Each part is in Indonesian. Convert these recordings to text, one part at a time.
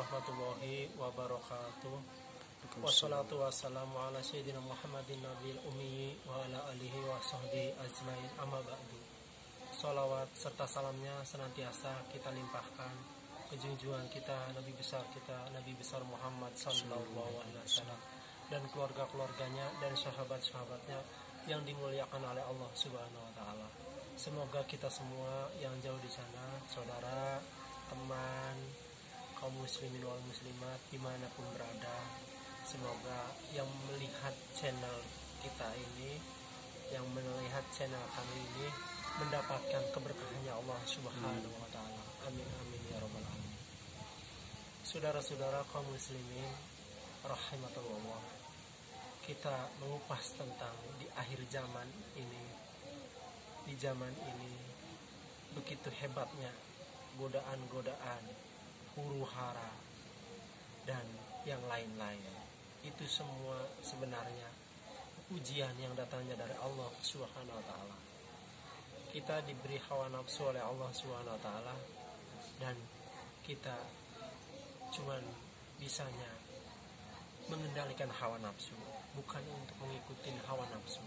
warahmatullahi wabarakatuh. Wassalatu wassalamu ala sayyidina Muhammadin nabiyil ummi wa ala alihi wa sahbihi ajmain, amma ba'du. Salawat serta salamnya senantiasa kita limpahkan ke junjungan kita, Nabi besar kita, Nabi besar Muhammad sallallahu alaihi wasallam, dan keluarga-keluarganya dan sahabat-sahabatnya yang dimuliakan oleh Allah Subhanahu wa taala. Semoga kita semua yang jauh di sana, saudara, teman, kaum muslimin wal muslimat dimanapun berada, semoga yang melihat channel kita ini, yang melihat channel kami ini mendapatkan keberkahannya Allah Subhanahu wa taala. Amin amin ya rabbal alamin. Saudara-saudara kaum muslimin rahimatullah, kita mengupas tentang di akhir zaman ini, di zaman ini begitu hebatnya godaan-godaan, huru-hara, dan yang lain-lain. Itu semua sebenarnya ujian yang datangnya dari Allah Subhanahu wa taala. Kita diberi hawa nafsu oleh Allah Subhanahu wa taala, dan kita cuman bisanya mengendalikan hawa nafsu, bukan untuk mengikuti hawa nafsu.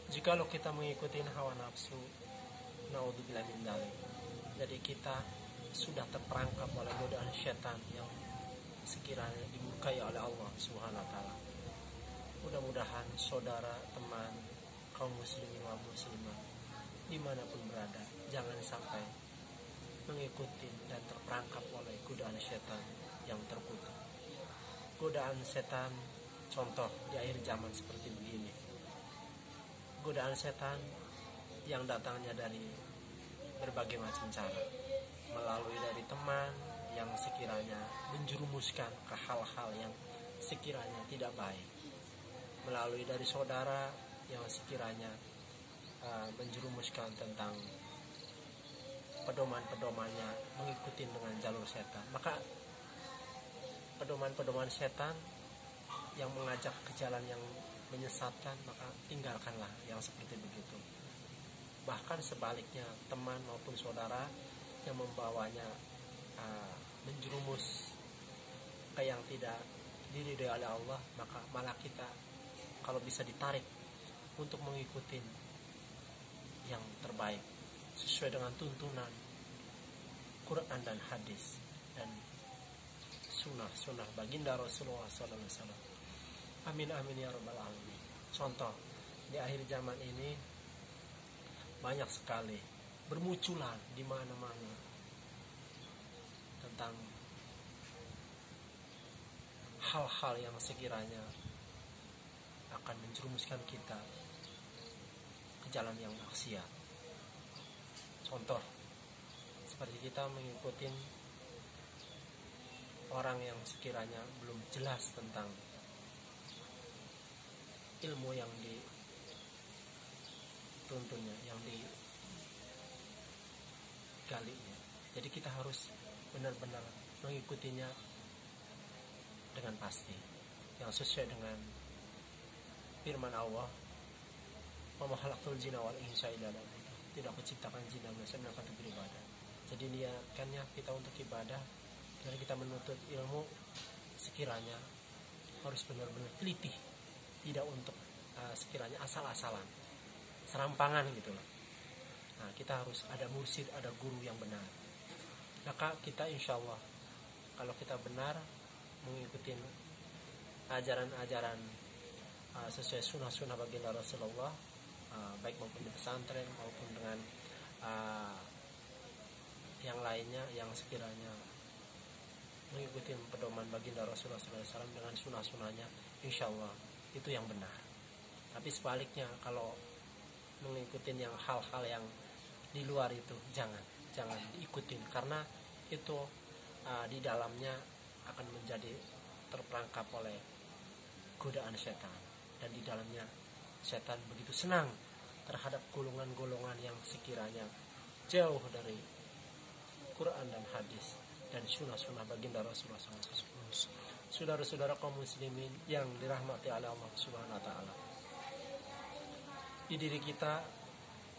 Jikalau kita mengikuti hawa nafsu, naudzubillah min dzalik, jadi kita sudah terperangkap oleh godaan syaitan yang sekiranya dimurkai oleh Allah Subhanahu wa taala. Mudah-mudahan saudara, teman, kaum muslimin wal muslimat dimanapun berada, jangan sampai mengikuti dan terperangkap oleh godaan syaitan yang terkutuk. Godaan setan, contoh di akhir zaman seperti begini. Godaan setan yang datangnya dari berbagai macam cara, melalui dari teman yang sekiranya menjerumuskan ke hal-hal yang sekiranya tidak baik, melalui dari saudara yang sekiranya menjerumuskan tentang pedoman-pedomannya mengikuti dengan jalur setan. Maka pedoman-pedoman setan yang mengajak ke jalan yang menyesatkan, maka tinggalkanlah yang seperti begitu. Bahkan sebaliknya, teman maupun saudara yang membawanya menjerumus ke yang tidak diridhai oleh Allah, maka malah kita kalau bisa ditarik untuk mengikuti yang terbaik sesuai dengan tuntunan Quran dan hadis dan sunnah baginda Rasulullah SAW. Amin amin ya rabbal alamin. Contoh di akhir zaman ini banyak sekali bermunculan di mana-mana tentang hal-hal yang sekiranya akan menjerumuskan kita ke jalan yang maksiat. Contoh seperti kita mengikuti orang yang sekiranya belum jelas tentang ilmu yang dituntunnya, yang digalinya. Jadi kita harus benar-benar mengikutinya dengan pasti, yang sesuai dengan firman Allah, wa ma khalaqtul jinna wal insa illa liya'budun. Tidak aku ciptakan jin dan manusia melainkan untuk beribadah. Jadi niatkannya kita untuk ibadah, dan kita menuntut ilmu sekiranya harus benar-benar teliti, tidak untuk sekiranya asal-asalan, serampangan gitu loh. Nah, kita harus ada mursyid, ada guru yang benar. Maka kita insya Allah, kalau kita benar mengikuti ajaran-ajaran sesuai sunnah-sunnah baginda Rasulullah, baik maupun di pesantren maupun dengan yang lainnya yang sekiranya mengikuti pedoman baginda Rasulullah SAW dengan sunnah-sunnahnya, insya Allah itu yang benar. Tapi sebaliknya, kalau mengikuti yang hal-hal yang di luar itu, jangan diikutin, karena itu di dalamnya akan menjadi terperangkap oleh godaan setan, dan di dalamnya setan begitu senang terhadap golongan-golongan yang sekiranya jauh dari Quran dan hadis dan sunnah-sunnah baginda Rasulullah SAW. Saudara-saudara kaum muslimin yang dirahmati oleh Allah Subhanahu wa taala, di diri kita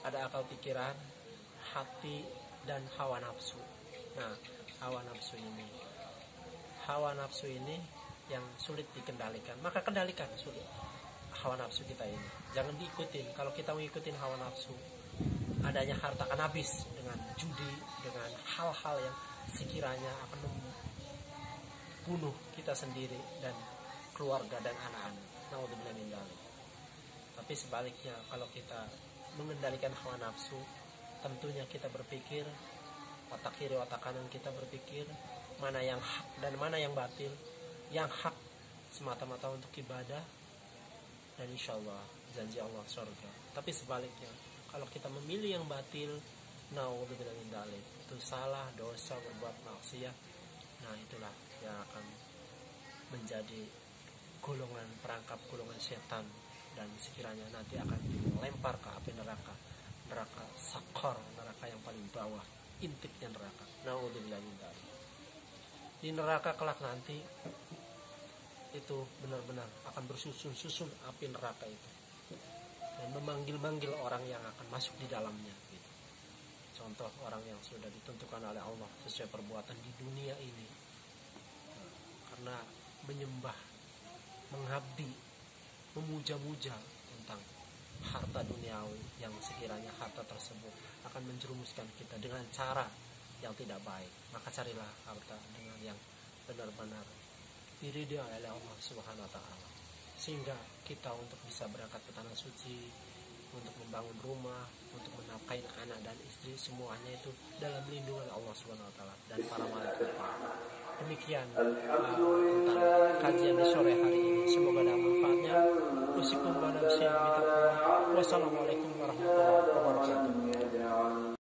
ada akal pikiran, hati, dan hawa nafsu. Nah, hawa nafsu ini hawa nafsu ini yang sulit dikendalikan, maka kendalikan sulit hawa nafsu kita ini. Jangan diikutin. Kalau kita mengikutin hawa nafsu, adanya harta akan habis dengan judi, dengan hal-hal yang sekiranya akan membunuh kita sendiri dan keluarga dan anak-anak. Naudzubillah min dzalik. Tapi sebaliknya, kalau kita mengendalikan hawa nafsu, tentunya kita berpikir, otak kiri otak kanan kita berpikir mana yang hak dan mana yang batil. Yang hak semata-mata untuk ibadah, dan insya Allah janji Allah surga. Tapi sebaliknya, kalau kita memilih yang batil, naudzubillah min dzalik, itu salah, dosa, berbuat maksiat, nah itulah yang akan menjadi golongan perangkap golongan setan, dan sekiranya nanti akan dilempar ke api neraka, neraka sakor, neraka yang paling bawah, intiknya neraka. Naudzubillah min dzalik. Di neraka kelak nanti itu benar-benar akan bersusun-susun api neraka itu dan memanggil-manggil orang yang akan masuk di dalamnya gitu. Contoh orang yang sudah ditentukan oleh Allah sesuai perbuatan di dunia ini, karena menyembah, mengabdi, memuja-muja tentang harta duniawi yang sekiranya harta tersebut akan menjerumuskan kita dengan cara yang tidak baik. Maka carilah harta dengan yang benar-benar diridhoi oleh Allah Subhanahu wa taala, sehingga kita untuk bisa berangkat ke tanah suci, untuk membangun rumah, untuk menafkahi anak dan istri, semuanya itu dalam lindungan Allah Subhanahu wa taala dan para malaikat. Demikian tentang kajian di sore hari ini, semoga ada manfaatnya. Wassalamualaikum warahmatullahi wabarakatuh.